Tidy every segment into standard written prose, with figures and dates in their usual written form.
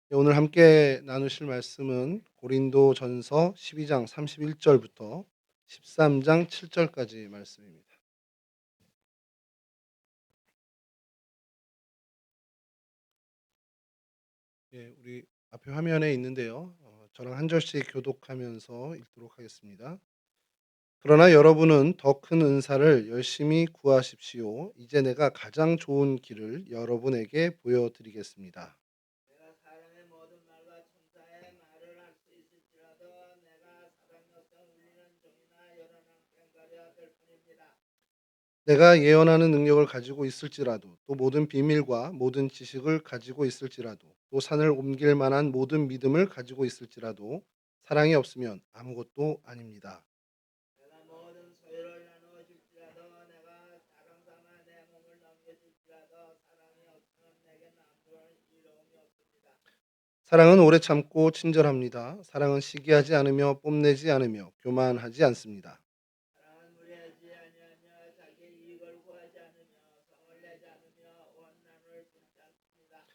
네, 오늘 함께 나누실 말씀은 고린도전서 12장 31절부터 13장 7절까지 말씀입니다. 예, 우리 앞에 화면에 있는데요. 저랑 한 절씩 교독하면서 읽도록 하겠습니다. 그러나 여러분은 더 큰 은사를 열심히 구하십시오. 이제 내가 가장 좋은 길을 여러분에게 보여드리겠습니다. 내가 사람의 모든 말과 천사의 말을 할 수 있을지라도 내가 사람의 어떤 울리는 종이나 요란한 꽹과리가 될 뿐입니다. 내가 예언하는 능력을 가지고 있을지라도 또 모든 비밀과 모든 지식을 가지고 있을지라도 또 산을 옮길 만한 모든 믿음을 가지고 있을지라도 사랑이 없으면 아무것도 아닙니다. 내가 모든 소유를 나누어 줄지라도 내가 사람 삼아 내 몸을 넘겨줄지라도 사랑이 없으면 내게는 아무런 이로움이 없습니다. 사랑은 오래 참고 친절합니다. 사랑은 시기하지 않으며 뽐내지 않으며 교만하지 않습니다. 사랑은 무례하지 아니하며 자기 이익을 구하지 않으며 성을 내지 않으며 원한을 품지 않습니다.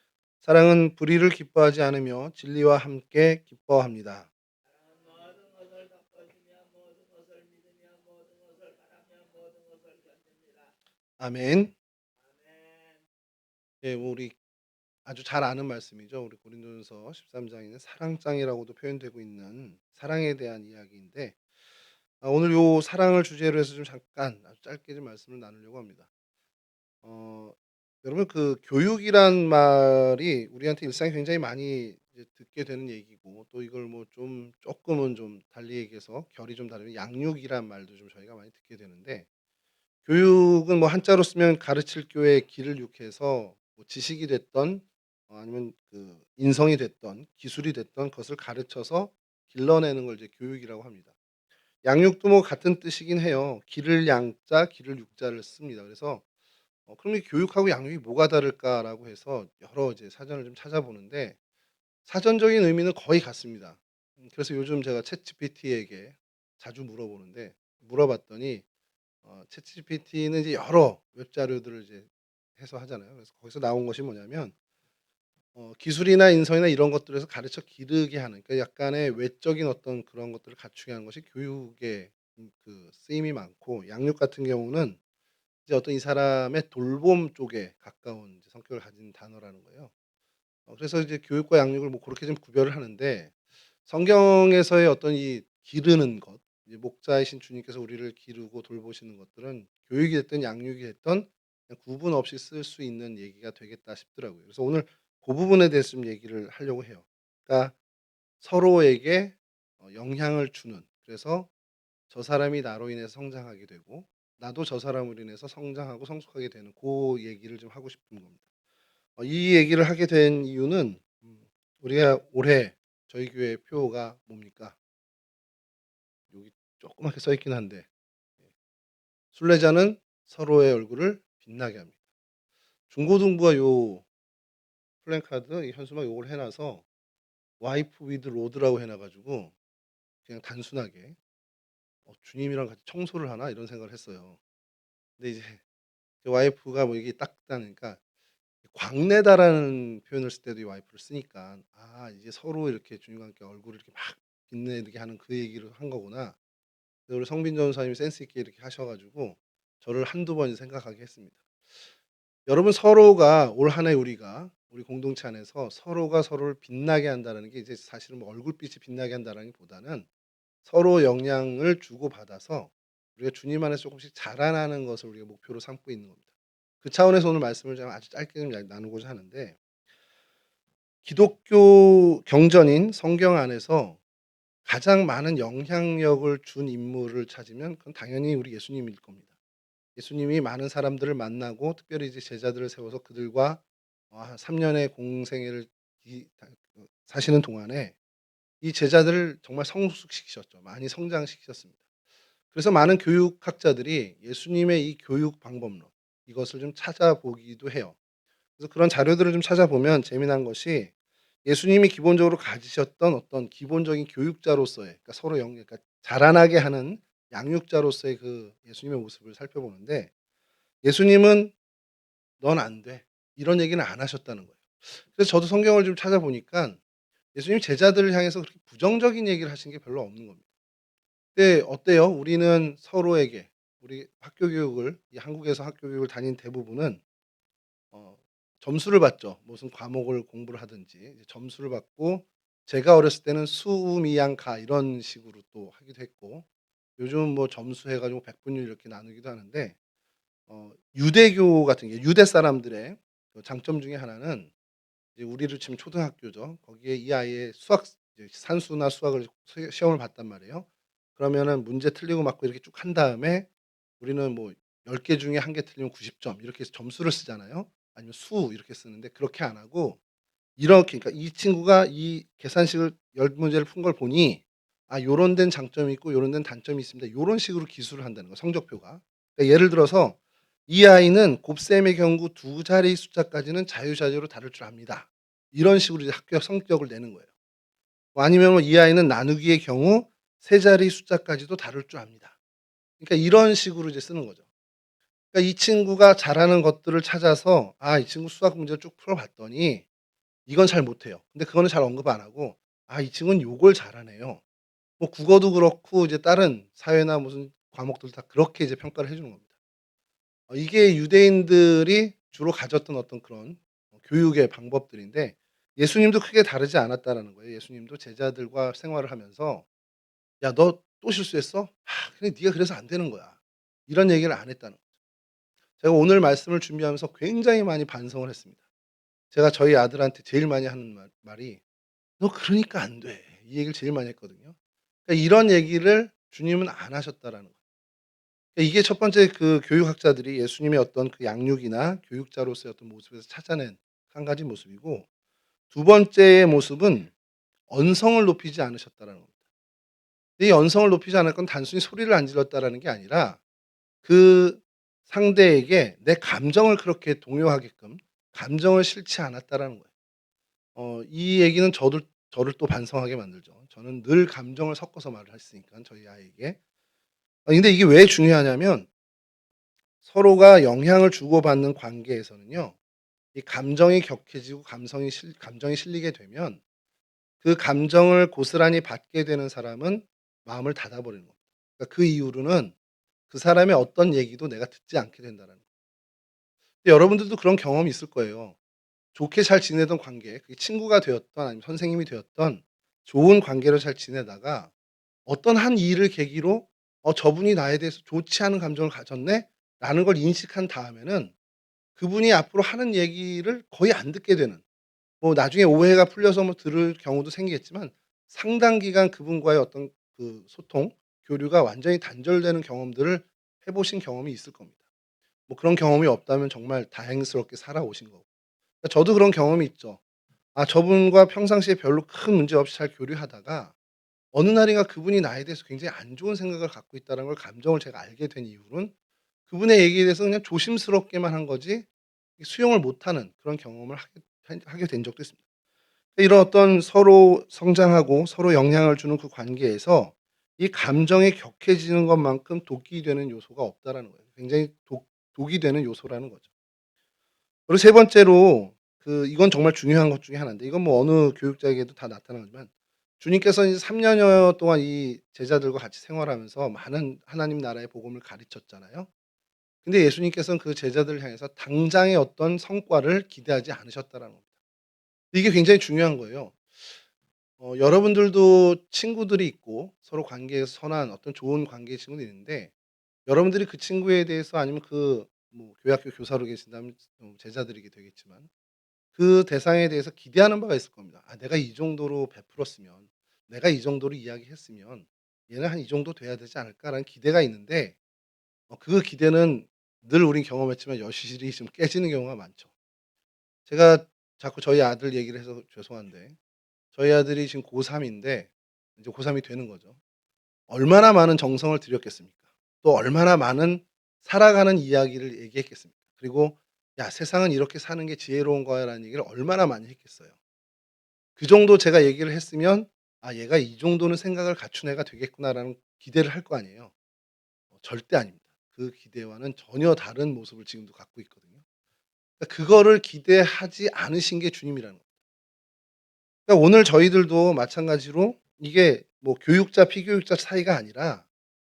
사랑은 불의를 기뻐하지 않으며 진리와 함께 기뻐합니다. 사랑은 모든 것을 덮어주며 모든 것을 믿으며 모든 것을 바라며 모든 것을 견딥니다. 아멘. 아멘. 예, 우리 아주 잘 아는 말씀이죠. 우리 고린도전서 13장에는 사랑장이라고도 표현되고 있는 사랑에 대한 이야기인데 오늘 요 사랑을 주제로 해서 좀 잠깐 아주 짧게 좀 말씀을 나누려고 합니다. 어 여러분 그 교육이란 말이 우리한테 일상에 굉장히 많이 이제 듣게 되는 얘기고 또 이걸 뭐 좀 쪼끔은 좀 달리 얘기해서 결이 좀 다르면 양육이란 말도 좀 저희가 많이 듣게 되는데 교육은 뭐 한자로 쓰면 가르칠 교의 기를 육해서 뭐 지식이 됐던 아니면 그 인성이 됐던 기술이 됐던 그것을 가르쳐서 길러내는 걸 이제 교육이라고 합니다. 양육도 뭐 같은 뜻이긴 해요. 기를 양자, 기를 육자를 씁니다. 그래서 그럼 이 교육하고 양육이 뭐가 다를까라고 해서 여러 이제 사전을 좀 찾아보는데 사전적인 의미는 거의 같습니다. 그래서 요즘 제가 챗GPT에게 자주 물어보는데 물어봤더니 챗GPT는 이제 여러 웹 자료들을 이제 해서 하잖아요. 그래서 거기서 나온 것이 뭐냐면 기술이나 인성이나 이런 것들에서 가르쳐 기르게 하는 그러니까 약간의 외적인 어떤 그런 것들을 갖추게 하는 것이 교육의 그 쓰임이 많고 양육 같은 경우는 이제 어떤 이 사람의 돌봄 쪽에 가까운 이제 성격을 가진 단어라는 거예요. 그래서 이제 교육과 양육을 뭐 그렇게 좀 구별을 하는데 성경에서의 어떤 이 기르는 것, 이제 목자이신 주님께서 우리를 기르고 돌보시는 것들은 교육이 됐든 양육이 됐든 그냥 구분 없이 쓸 수 있는 얘기가 되겠다 싶더라고요. 그래서 오늘 그 부분에 대해서 좀 얘기를 하려고 해요. 그러니까 서로에게 영향을 주는 그래서 저 사람이 나로 인해서 성장하게 되고 나도 저 사람으로 인해서 성장하고 성숙하게 되는 그 얘기를 좀 하고 싶은 겁니다. 이 얘기를 하게 된 이유는 우리가 올해 저희 교회 표가 뭡니까? 여기 조그맣게 써 있긴 한데 예. 순례자는 서로의 얼굴을 빛나게 합니다. 중고등부가 요 플랜카드 이 현수막 요걸 해 놔서 와이프 위드 로드라고 해놔 가지고 그냥 단순하게 '주님이랑 같이 청소를 하나?' 이런 생각을 했어요. 근데 이제 제 와이프가 뭐 이게 딱 다니까 광내다라는 표현을 쓸 때도 이 와이프를 쓰니까 '아 이제 서로 이렇게 주님과 함께 얼굴을 이렇게 막 빛내게 하는 그 얘기를 한 거구나.' 그래서 우리 성빈 전도사님이 센스 있게 이렇게 하셔 가지고 저를 한두 번 생각하게 했습니다. 여러분 서로가 올 한 해 우리가 우리 공동체 안에서 서로가 서로를 빛나게 한다는 게 이제 사실은 뭐 얼굴빛이 빛나게 한다라기보다는 서로 영향을 주고받아서 우리가 주님 안에서 조금씩 자라나는 것을 우리가 목표로 삼고 있는 겁니다. 그 차원에서 오늘 말씀을 제가 아주 짧게 좀 나누고자 하는데 기독교 경전인 성경 안에서 가장 많은 영향력을 준 인물을 찾으면 그건 당연히 우리 예수님일 겁니다. 예수님이 많은 사람들을 만나고 특별히 이제 제자들을 세워서 그들과 한 3 년의 공생애를 사시는 동안에 이 제자들을 정말 성숙시키셨죠. 많이 성장시키셨습니다. 그래서 많은 교육학자들이 예수님의 이 교육 방법론 이것을 좀 찾아보기도 해요. 그래서 그런 자료들을 좀 찾아보면 재미난 것이 예수님이 기본적으로 가지셨던 어떤 기본적인 교육자로서의 그러니까 서로 그러니까 자라나게 하는 양육자로서의 그 예수님의 모습을 살펴보는데 예수님은 "넌 안 돼." 이런 얘기는 안 하셨다는 거예요. 그래서 저도 성경을 좀 찾아보니까 예수님 제자들을 향해서 그렇게 부정적인 얘기를 하신 게 별로 없는 겁니다. 근데 어때요? 우리는 서로에게 우리 학교 교육을 이 한국에서 학교 교육을 다닌 대부분은 어 점수를 받죠. 무슨 과목을 공부를 하든지 이제 점수를 받고 제가 어렸을 때는 수, 미, 양, 가 이런 식으로 또 하기도 했고 요즘은 뭐 점수 해 가지고 백분율 이렇게 나누기도 하는데 유대교 같은 게 유대 사람들의 그 장점 중에 하나는 이제 우리로 치면 초등학교죠. 거기에 이 아이의 수학 이제 산수나 수학을 시험을 봤단 말이에요. 그러면은 문제 틀리고 맞고 이렇게 쭉 한 다음에 우리는 뭐 10개 중에 1개 틀리면 90점 이렇게 해서 점수를 쓰잖아요. 아니면 수 이렇게 쓰는데 그렇게 안 하고 이렇게 그러니까 이 친구가 이 계산식을 10 문제를 푼 걸 보니 '아 요런 데는 장점이 있고 요런 데는 단점이 있습니다.' 요런 식으로 기술을 한다는 거예요 성적표가. 그러니까 예를 들어서 '이 아이는 곱셈의 경우 두 자리 숫자까지는 자유자재로 다룰 줄 압니다.' 이런 식으로 이제 학교 성적을 내는 거예요. 뭐 아니면 뭐 '이 아이는 나누기의 경우 세 자리 숫자까지도 다룰 줄 압니다.' 그러니까 이런 식으로 이제 쓰는 거죠. 그러니까 이 친구가 잘하는 것들을 찾아서 이 친구 수학 문제를 쭉 풀어 봤더니 이건 잘 못해요. 근데 그거는 잘 언급 안 하고 '이 친구는 요걸 잘하네요.' 뭐 국어도 그렇고 이제 다른 사회나 무슨 과목들 다 그렇게 이제 평가를 해 주는 겁니다. 이게 유대인들이 주로 가졌던 어떤 그런 교육의 방법들인데 예수님도 크게 다르지 않았다라는 거예요. 예수님도 제자들과 생활을 하면서 "야 너 또 실수했어? 그래 네가 그래서 안 되는 거야." 이런 얘기를 안 했다는 거죠. 제가 오늘 말씀을 준비하면서 굉장히 많이 반성을 했습니다. 제가 저희 아들한테 제일 많이 하는 말이 "너 그러니까 안 돼." 이 얘기를 제일 많이 했거든요. 그러니까 이런 얘기를 주님은 안 하셨다라는 거예요. 그러니까 이게 첫 번째 그 교육학자들이 예수님의 어떤 그 양육이나 교육자로서의 어떤 모습에서 찾아낸 한 가지 모습이고 두 번째의 모습은 언성을 높이지 않으셨다라는 겁니다. 이 언성을 높이지 않을 건 단순히 소리를 안 질렀다라는 게 아니라 그 상대에게 내 감정을 그렇게 동요하게끔 감정을 싫지 않았다라는 거예요. 이 얘기는 저를 또 반성하게 만들죠. 저는 늘 감정을 섞어서 말을 했으니까 저희 아이에게. 근데 이게 왜 중요하냐면 서로가 영향을 주고받는 관계에서는요. 이 감정이 격해지고 감정이 실리게 되면 그 감정을 고스란히 받게 되는 사람은 마음을 닫아 버리는 겁니다. 그러니까 그 이후로는 그 사람의 어떤 얘기도 내가 듣지 않게 된다는 거예요. 근데 여러분들도 그런 경험이 있을 거예요. 좋게 잘 지내던 관계, 그게 친구가 되었던 아니면 선생님이 되었던 좋은 관계로 잘 지내다가 어떤 한 일을 계기로 '저분이 나에 대해서 좋지 않은 감정을 가졌네.'라는 걸 인식한 다음에는 그분이 앞으로 하는 얘기를 거의 안 듣게 되는 뭐 나중에 오해가 풀려서 뭐 들을 경우도 생기겠지만 상당 기간 그분과의 어떤 그 소통, 교류가 완전히 단절되는 경험들을 해 보신 경험이 있을 겁니다. 뭐 그런 경험이 없다면 정말 다행스럽게 살아오신 거고. 그러니까 저도 그런 경험이 있죠. 저분과 평상시에 별로 큰 문제 없이 잘 교류하다가 어느 날인가 그분이 나에 대해서 굉장히 안 좋은 생각을 갖고 있다는 걸 감정을 제가 알게 된 이후로는 그분의 얘기에 대해서 그냥 조심스럽게만 한 거지 수용을 못하는 그런 경험을 하게 된 적도 있습니다. 이런 어떤 서로 성장하고 서로 영향을 주는 그 관계에서 이 감정이 격해지는 것만큼 독이 되는 요소가 없다라는 거예요. 굉장히 독이 되는 요소라는 거죠. 그리고 세 번째로 이건 정말 중요한 것 중에 하나인데 이건 뭐 어느 교육자에게도 다 나타나지만 주님께서 이제 3 년여 동안 이 제자들과 같이 생활하면서 많은 하나님 나라의 복음을 가르쳤잖아요. 근데 예수님께서는 그 제자들을 향해서 당장의 어떤 성과를 기대하지 않으셨다라는 겁니다. 이게 굉장히 중요한 거예요. 여러분들도 친구들이 있고 서로 관계에서 선한 어떤 좋은 관계의 친구들이 있는데 여러분들이 그 친구에 대해서 아니면 그 뭐 교회 학교 교사로 계신다면 제자들이게 되겠지만 그 대상에 대해서 기대하는 바가 있을 겁니다. '내가 이 정도로 베풀었으면 내가 이 정도로 이야기했으면 얘는 한 이 정도 돼야 되지 않을까.'라는 기대가 있는데 그 기대는 늘 우린 경험했지만 여실히 좀 깨지는 경우가 많죠. 제가 자꾸 저희 아들 얘기를 해서 죄송한데 저희 아들이 지금 고3 인데 이제 고3이 되는 거죠. 얼마나 많은 정성을 들였겠습니까? 또 얼마나 많은 살아가는 이야기를 얘기했겠습니까? 그리고 "야 세상은 이렇게 사는 게 지혜로운 거야."라는 얘기를 얼마나 많이 했겠어요. 그 정도 제가 얘기를 했으면 '아 얘가 이 정도는 생각을 갖춘 애가 되겠구나.'라는 기대를 할 거 아니에요. 절대 아닙니다. 그 기대와는 전혀 다른 모습을 지금도 갖고 있거든요. 그러니까 그거를 기대하지 않으신 게 주님이라는 거예요. 그러니까 오늘 저희들도 마찬가지로 이게 뭐 교육자, 피교육자 차이가 아니라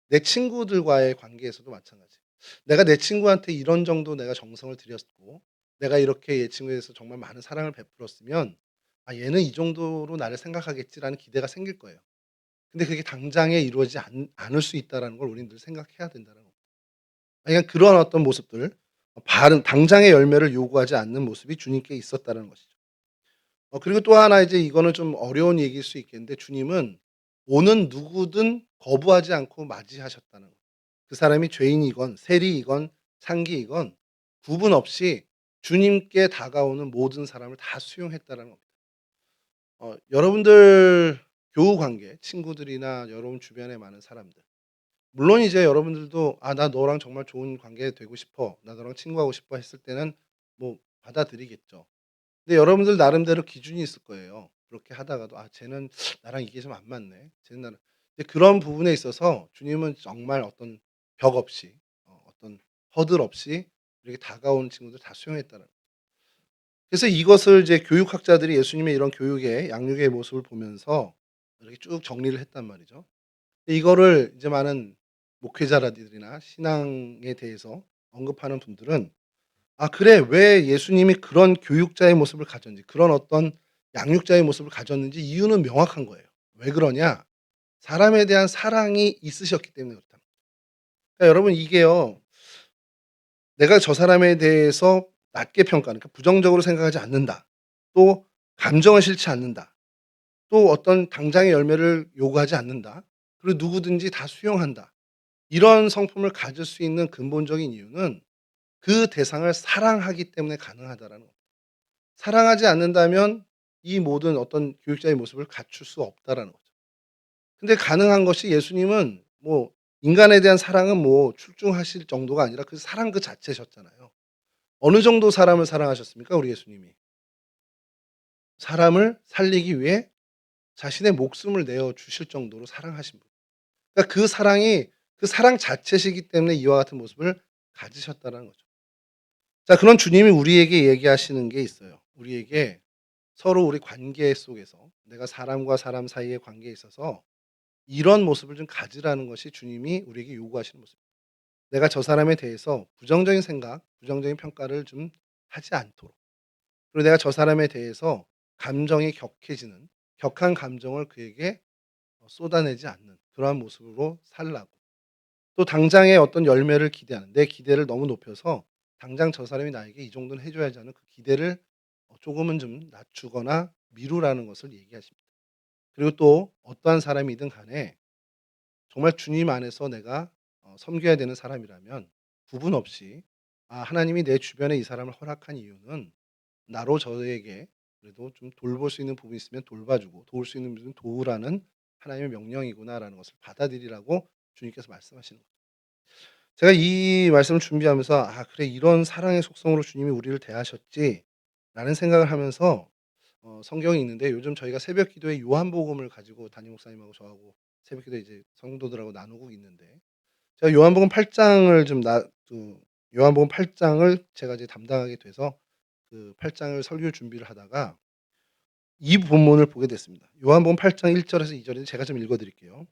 내 친구들과의 관계에서도 마찬가지예요. 내가 내 친구한테 이런 정도 내가 정성을 들였고 내가 이렇게 얘 친구에 대해서 정말 많은 사랑을 베풀었으면 '아 얘는 이 정도로 나를 생각하겠지.'라는 기대가 생길 거예요. 근데 그게 당장에 이루어지지 않을 수 있다라는 걸 우리는 늘 생각해야 된다는 겁니다. 그러니까 그런 어떤 모습들 바른 당장의 열매를 요구하지 않는 모습이 주님께 있었다는 것이죠. 그리고 또 하나 이제 이거는 좀 어려운 얘기일 수 있겠는데 주님은 오는 누구든 거부하지 않고 맞이하셨다는 거예요. 그 사람이 죄인이건 세리이건 창기이건 구분 없이 주님께 다가오는 모든 사람을 다 수용했다는 겁니다. 여러분들 교우 관계, 친구들이나 여러분 주변에 많은 사람들 물론 이제 여러분들도 '아 나 너랑 정말 좋은 관계 되고 싶어. 나 너랑 친구하고 싶어.' 했을 때는 뭐 받아들이겠죠. 근데 여러분들 나름대로 기준이 있을 거예요. 그렇게 하다가도 '아 쟤는 나랑 이게 좀 안 맞네. 쟤는 나랑' 근데 그런 부분에 있어서 주님은 정말 어떤 벽 없이 어떤 허들 없이 이렇게 다가오는 친구들 다 수용했다는 거예요. 그래서 이것을 이제 교육학자들이 예수님의 이런 교육의 양육의 모습을 보면서 이렇게 쭉 정리를 했단 말이죠. 근데 이거를 이제 많은 목회자라들이나 신앙에 대해서 언급하는 분들은 '아 그래. 왜 예수님이 그런 교육자의 모습을 가졌는지 그런 어떤 양육자의 모습을 가졌는지 이유는 명확한 거예요. 왜 그러냐? 사람에 대한 사랑이 있으셨기 때문에 그렇다.' 그러니까 여러분 이게요. 내가 저 사람에 대해서 낮게 평가하는 그러니까 부정적으로 생각하지 않는다. 또 감정을 싫지 않는다. 또 어떤 당장의 열매를 요구하지 않는다. 그리고 누구든지 다 수용한다. 이런 성품을 가질 수 있는 근본적인 이유는 그 대상을 사랑하기 때문에 가능하다라는 겁니다. 사랑하지 않는다면 이 모든 어떤 교육자의 모습을 갖출 수 없다라는 거죠. 근데 가능한 것이 예수님은 뭐 인간에 대한 사랑은 뭐 출중하실 정도가 아니라 그 사랑 그 자체셨잖아요. 어느 정도 사람을 사랑하셨습니까? 우리 예수님이. 사람을 살리기 위해 자신의 목숨을 내어 주실 정도로 사랑하신 분. 그러니까 그 사랑이 그 사랑 자체시기 때문에 이와 같은 모습을 가지셨다라는 거죠. 자 그런 주님이 우리에게 얘기하시는 게 있어요. 우리에게 서로 우리 관계 속에서 내가 사람과 사람 사이의 관계에 있어서 이런 모습을 좀 가지라는 것이 주님이 우리에게 요구하시는 모습입니다. 내가 저 사람에 대해서 부정적인 생각, 부정적인 평가를 좀 하지 않도록. 그리고 내가 저 사람에 대해서 감정이 격해지는 격한 감정을 그에게 쏟아내지 않는 그러한 모습으로 살라고. 또 당장의 어떤 열매를 기대하는 내 기대를 너무 높여서 당장 저 사람이 나에게 이 정도는 해 줘야지 하는 그 기대를 조금은 좀 낮추거나 미루라는 것을 얘기하십니다. 그리고 또 어떠한 사람이든 간에 정말 주님 안에서 내가 섬겨야 되는 사람이라면 구분 없이 '아 하나님이 내 주변에 이 사람을 허락한 이유는 나로 저에게 그래도 좀 돌볼 수 있는 부분이 있으면 돌봐 주고 도울 수 있는 부분은 도우라는 하나님의 명령이구나.'라는 것을 받아들이라고 주님께서 말씀하시는 거죠. 제가 이 말씀을 준비하면서 '아 그래 이런 사랑의 속성으로 주님이 우리를 대하셨지.'라는 생각을 하면서 성경이 있는데 요즘 저희가 새벽 기도에 요한복음을 가지고 담임 목사님하고 저하고 새벽 기도에 이제 성도들하고 나누고 있는데 제가 요한복음 8 장을 좀 요한복음 8 장을 제가 이제 담당하게 돼서 그 8 장을 설교 준비를 하다가 이 본문을 보게 됐습니다. 요한복음 8장 1 절에서 2 절인데 제가 좀 읽어 드릴게요.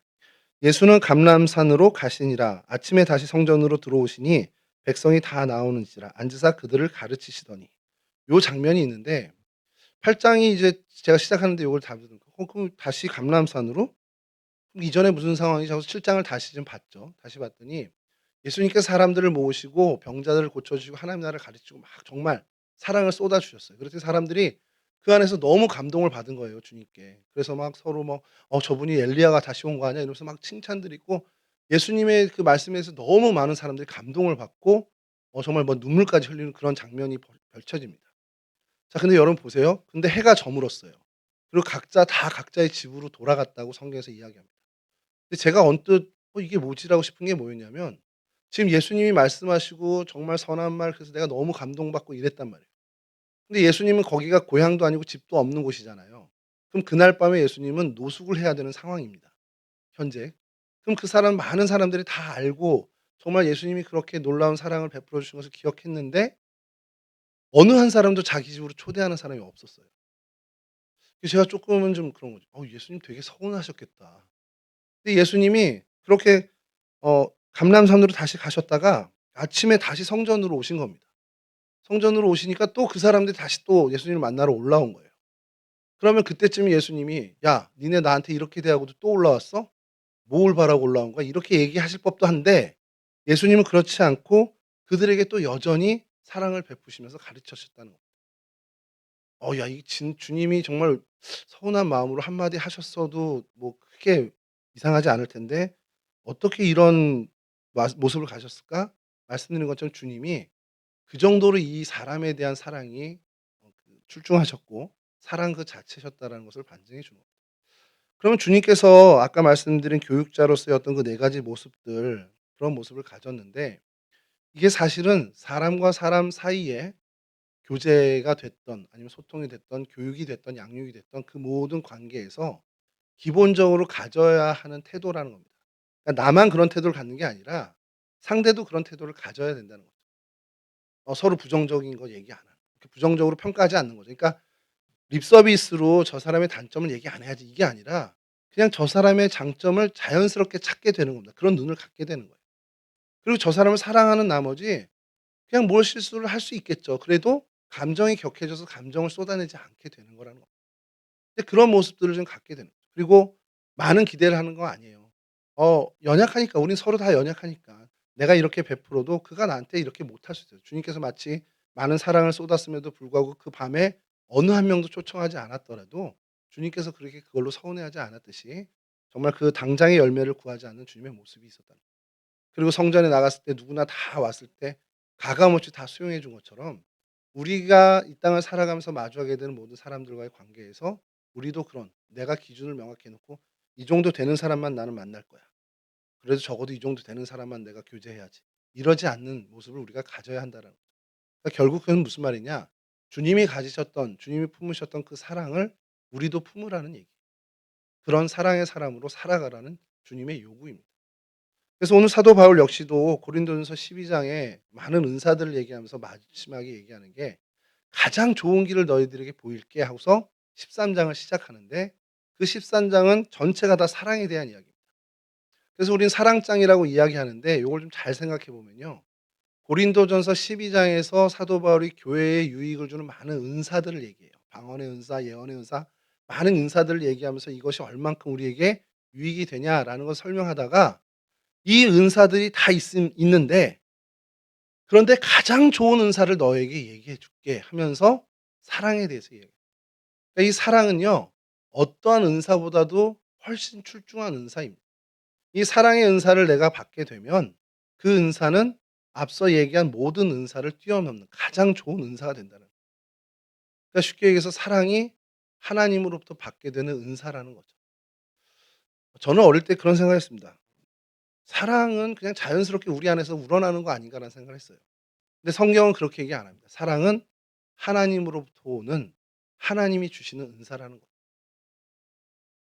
예수는 감람산으로 가시니라 아침에 다시 성전으로 들어오시니 백성이 다 나오는지라 앉으사 그들을 가르치시더니 요 장면이 있는데 8 장이 이제 제가 시작하는데 요걸 다 그럼 다시 감람산으로? 그럼 이전에 무슨 상황이지 하고서 7 장을 다시 좀 봤죠. 다시 봤더니 예수님께서 사람들을 모으시고 병자들을 고쳐 주시고 하나님 나라를 가르치고 막 정말 사랑을 쏟아 주셨어요. 그랬더니 사람들이 그 안에서 너무 감동을 받은 거예요, 주님께. 그래서 막 서로 뭐 저분이 엘리야가 다시 온 거 아니야?" 이러면서 막 칭찬들 있고 예수님의 그 말씀에서 너무 많은 사람들이 감동을 받고 정말 뭐 눈물까지 흘리는 그런 장면이 펼쳐집니다. 자 근데 여러분 보세요. 근데 해가 저물었어요. 그리고 각자 다 각자의 집으로 돌아갔다고 성경에서 이야기합니다. 근데 제가 언뜻 '이게 뭐지?'라고 싶은 게 뭐였냐면 지금 예수님이 말씀하시고 정말 선한 말 그래서 내가 너무 감동받고 이랬단 말이에요. 근데 예수님은 거기가 고향도 아니고 집도 없는 곳이잖아요. 그럼 그날 밤에 예수님은 노숙을 해야 되는 상황입니다, 현재. 그럼 그 사람 많은 사람들이 다 알고 정말 예수님이 그렇게 놀라운 사랑을 베풀어 주신 것을 기억했는데 어느 한 사람도 자기 집으로 초대하는 사람이 없었어요. 그래서 제가 쪼끔은 좀 그런 거죠. '예수님 되게 서운하셨겠다.' 근데 예수님이 그렇게 감람산으로 다시 가셨다가 아침에 다시 성전으로 오신 겁니다. 성전으로 오시니까 또 그 사람들이 다시 또 예수님을 만나러 올라온 거예요. 그러면 그때쯤 예수님이 "야 니네 나한테 이렇게 대하고도 또 올라왔어? 뭘 바라고 올라온 거야?" 이렇게 얘기하실 법도 한데 예수님은 그렇지 않고 그들에게 또 여전히 사랑을 베푸시면서 가르치셨다는 거예요. 야 이 진 주님이 정말 서운한 마음으로 한마디 하셨어도 뭐 크게 이상하지 않을 텐데 어떻게 이런 모습을 가졌을까? 말씀드린 것처럼 주님이 그 정도로 이 사람에 대한 사랑이 출중하셨고 사랑 그 자체셨다라는 것을 반증해 주는 거예요. 그러면 주님께서 아까 말씀드린 교육자로서의 어떤 그 네 가지 모습들 그런 모습을 가졌는데 이게 사실은 사람과 사람 사이에 교제가 됐던 아니면 소통이 됐던 교육이 됐던 양육이 됐던 그 모든 관계에서 기본적으로 가져야 하는 태도라는 겁니다. 그러니까 나만 그런 태도를 갖는 게 아니라 상대도 그런 태도를 가져야 된다는 거죠. 서로 부정적인 거 얘기 안 하는. 이렇게 부정적으로 평가하지 않는 거죠. 그러니까 립 서비스로 저 사람의 단점을 얘기 안 해야지 이게 아니라 그냥 저 사람의 장점을 자연스럽게 찾게 되는 겁니다. 그런 눈을 갖게 되는 거예요. 그리고 저 사람을 사랑하는 나머지 그냥 뭘 실수를 할 수 있겠죠. 그래도 감정이 격해져서 감정을 쏟아내지 않게 되는 거라는 거죠. 근데 그런 모습들을 좀 갖게 되는 거죠. 그리고 많은 기대를 하는 거 아니에요. 연약하니까 우린 서로 다 연약하니까 내가 이렇게 베풀어도 그가 나한테 이렇게 못할 수 있어요. 주님께서 마치 많은 사랑을 쏟았음에도 불구하고 그 밤에 어느 한 명도 초청하지 않았더라도 주님께서 그렇게 그걸로 서운해하지 않았듯이 정말 그 당장의 열매를 구하지 않는 주님의 모습이 있었다는 거예요. 그리고 성전에 나갔을 때 누구나 다 왔을 때 가감없이 다 수용해 준 것처럼 우리가 이 땅을 살아가면서 마주하게 되는 모든 사람들과의 관계에서 우리도 그런 내가 기준을 명확히 해 놓고 '이 정도 되는 사람만 나는 만날 거야. 그래도 적어도 이 정도 되는 사람만 내가 교제해야지.' 이러지 않는 모습을 우리가 가져야 한다라는 거죠. 그러니까 결국 그건 무슨 말이냐? 주님이 가지셨던 주님이 품으셨던 그 사랑을 우리도 품으라는 얘기예요. 그런 사랑의 사람으로 살아가라는 주님의 요구입니다. 그래서 오늘 사도 바울 역시도 고린도전서 12 장에 많은 은사들을 얘기하면서 마지막에 얘기하는 게 "가장 좋은 길을 너희들에게 보일게." 하고서 13 장을 시작하는데 그 13 장은 전체가 다 사랑에 대한 이야기입니다. 그래서 우리는 사랑장이라고 이야기하는데 요걸 좀 잘 생각해 보면요. 고린도전서 12 장에서 사도 바울이 교회에 유익을 주는 많은 은사들을 얘기해요. 방언의 은사, 예언의 은사, 많은 은사들을 얘기하면서 이것이 얼만큼 우리에게 유익이 되냐라는 걸 설명하다가 이 은사들이 다 있는데 그런데 "가장 좋은 은사를 너에게 얘기해 줄게." 하면서 사랑에 대해서 얘기해요. 그러니까 이 사랑은요. 어떠한 은사보다도 훨씬 출중한 은사입니다. 이 사랑의 은사를 내가 받게 되면 그 은사는 앞서 얘기한 모든 은사를 뛰어넘는 가장 좋은 은사가 된다는 거예요. 그러니까 쉽게 얘기해서 사랑이 하나님으로부터 받게 되는 은사라는 거죠. 저는 어릴 때 그런 생각을 했습니다. '사랑은 그냥 자연스럽게 우리 안에서 우러나는 거 아닌가.'라는 생각을 했어요. 근데 성경은 그렇게 얘기 안 합니다. 사랑은 하나님으로부터 오는 하나님이 주시는 은사라는 거예요.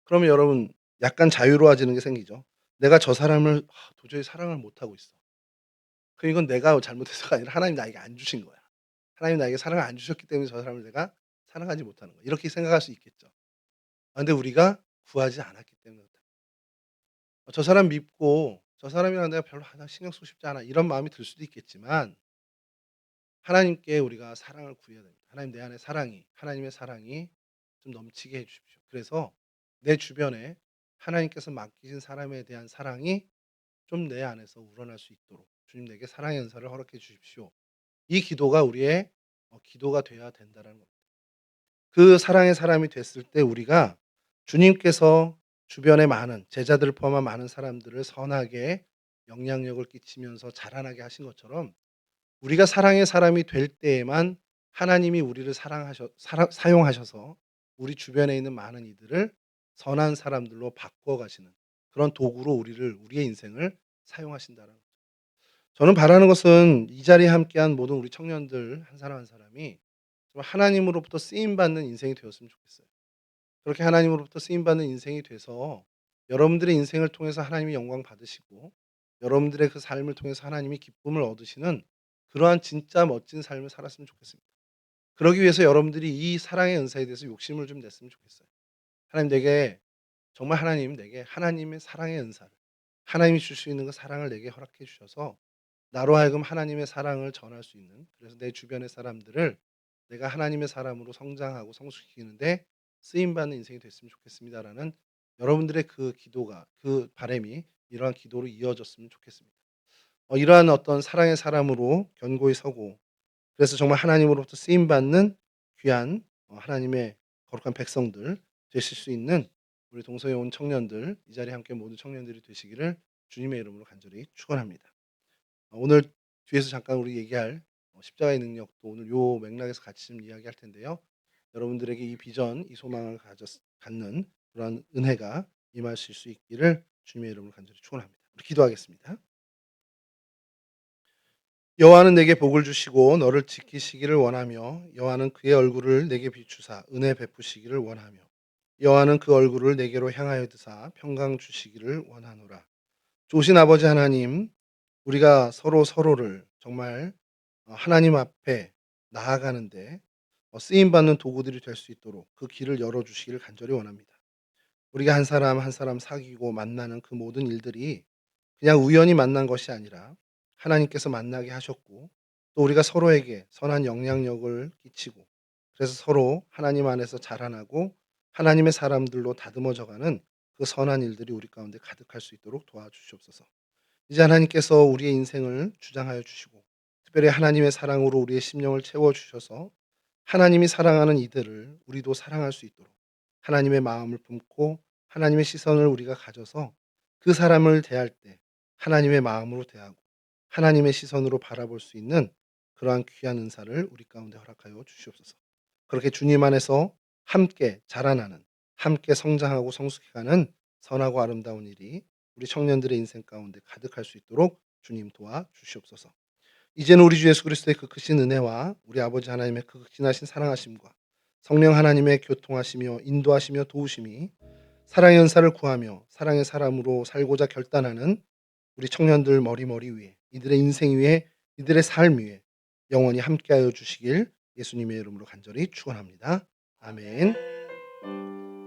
그러면 여러분 약간 자유로워지는 게 생기죠. '내가 저 사람을 도저히 사랑을 못 하고 있어.' 그럼 이건 내가 잘못해서가 아니라 하나님이 나에게 안 주신 거야. 하나님이 나에게 사랑을 안 주셨기 때문에 저 사람을 내가 사랑하지 못하는 거야. 이렇게 생각할 수 있겠죠. 근데 우리가 구하지 않았기 때문에 그렇다. '저 사람 믿고 저 사람이랑 내가 별로 신경 쓰고 싶지 않아.' 이런 마음이 들 수도 있겠지만 하나님께 우리가 사랑을 구해야 됩니다. '하나님 내 안에 사랑이 하나님의 사랑이 좀 넘치게 해 주십시오.' 그래서 내 주변에 하나님께서 맡기신 사람에 대한 사랑이 좀 내 안에서 우러날 수 있도록 주님 내게 사랑의 은사를 허락해 주십시오. 이 기도가 우리의 기도가 돼야 된다라는 겁니다. 그 사랑의 사람이 됐을 때 우리가 주님께서 주변에 많은 제자들을 포함한 많은 사람들을 선하게 영향력을 끼치면서 자라나게 하신 것처럼 우리가 사랑의 사람이 될 때에만 하나님이 우리를 사용하셔서 우리 주변에 있는 많은 이들을 선한 사람들로 바꿔 가시는 그런 도구로 우리의 인생을 사용하신다는 거죠. 저는 바라는 것은 이 자리에 함께한 모든 우리 청년들 한 사람 한 사람이 좀 하나님으로부터 쓰임 받는 인생이 되었으면 좋겠어요. 그렇게 하나님으로부터 쓰임 받는 인생이 돼서 여러분들의 인생을 통해서 하나님이 영광 받으시고 여러분들의 그 삶을 통해서 하나님이 기쁨을 얻으시는 그러한 진짜 멋진 삶을 살았으면 좋겠습니다. 그러기 위해서 여러분들이 이 사랑의 은사에 대해서 욕심을 좀 냈으면 좋겠어요. 하나님 내게 정말 하나님 내게 하나님의 사랑의 은사를 하나님이 줄 수 있는 그 사랑을 내게 허락해 주셔서 나로 하여금 하나님의 사랑을 전할 수 있는 그래서 내 주변의 사람들을 내가 하나님의 사람으로 성장하고 성숙시키는데 쓰임 받는 인생이 됐으면 좋겠습니다라는 여러분들의 그 기도가 그 바람이 이러한 기도로 이어졌으면 좋겠습니다. 이러한 어떤 사랑의 사람으로 견고히 서고 그래서 정말 하나님으로부터 쓰임 받는 귀한 하나님의 거룩한 백성들 되실 수 있는 우리 동서에 온 청년들 이 자리에 함께 모든 청년들이 되시기를 주님의 이름으로 간절히 축원합니다. 오늘 뒤에서 잠깐 우리 얘기할 십자가의 능력도 오늘 요 맥락에서 같이 좀 이야기할 텐데요. 여러분들에게 이 비전, 이 소망을 갖는 그런 은혜가 임하실 수 있기를 주님의 이름으로 간절히 축원합니다. 우리 기도하겠습니다. 여호와는 내게 복을 주시고 너를 지키시기를 원하며 여호와는 그의 얼굴을 내게 비추사 은혜 베푸시기를 원하며 여호와는 그 얼굴을 내게로 향하여 드사 평강 주시기를 원하노라. 좋으신 아버지 하나님, 우리가 서로를 정말 하나님 앞에 나아가는데 쓰임 받는 도구들이 될 수 있도록 그 길을 열어 주시기를 간절히 원합니다. 우리가 한 사람 한 사람 사귀고 만나는 그 모든 일들이 그냥 우연히 만난 것이 아니라 하나님께서 만나게 하셨고 또 우리가 서로에게 선한 영향력을 끼치고 그래서 서로 하나님 안에서 자라나고 하나님의 사람들로 다듬어져가는 그 선한 일들이 우리 가운데 가득할 수 있도록 도와주시옵소서. 이제 하나님께서 우리의 인생을 주장하여 주시고 특별히 하나님의 사랑으로 우리의 심령을 채워 주셔서 하나님이 사랑하는 이들을 우리도 사랑할 수 있도록 하나님의 마음을 품고 하나님의 시선을 우리가 가져서 그 사람을 대할 때 하나님의 마음으로 대하고 하나님의 시선으로 바라볼 수 있는 그러한 귀한 은사를 우리 가운데 허락하여 주시옵소서. 그렇게 주님 안에서 함께 자라나는 함께 성장하고 성숙해가는 선하고 아름다운 일이 우리 청년들의 인생 가운데 가득할 수 있도록 주님 도와 주시옵소서. 이제는 우리 주 예수 그리스도의 그 크신 은혜와 우리 아버지 하나님의 그 극진하신 사랑하심과 성령 하나님의 교통하시며 인도하시며 도우심이 사랑의 은사를 구하며 사랑의 사람으로 살고자 결단하는 우리 청년들 머리 위에 이들의 인생 위에 이들의 삶 위에 영원히 함께하여 주시길 예수님의 이름으로 간절히 축원합니다. 아멘. 아멘.